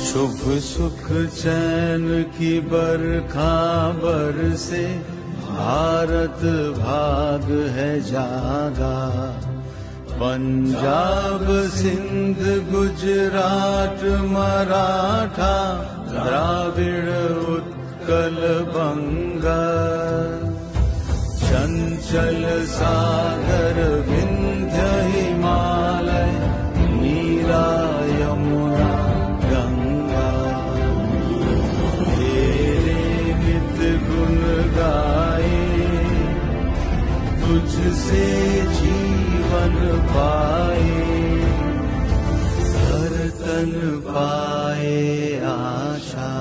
शुभ सुख चैन की बरखा बरसे, भारत भाग है जागा। पंजाब सिंध गुजरात मराठा, द्राविड़ उत्कल बंगा। चंचल सागर विंध्य हिमालय, नीला यमुना गंगा। तेरे नित गुण गाए, तुझसे जीवन पाए। हर तन पाए आशा,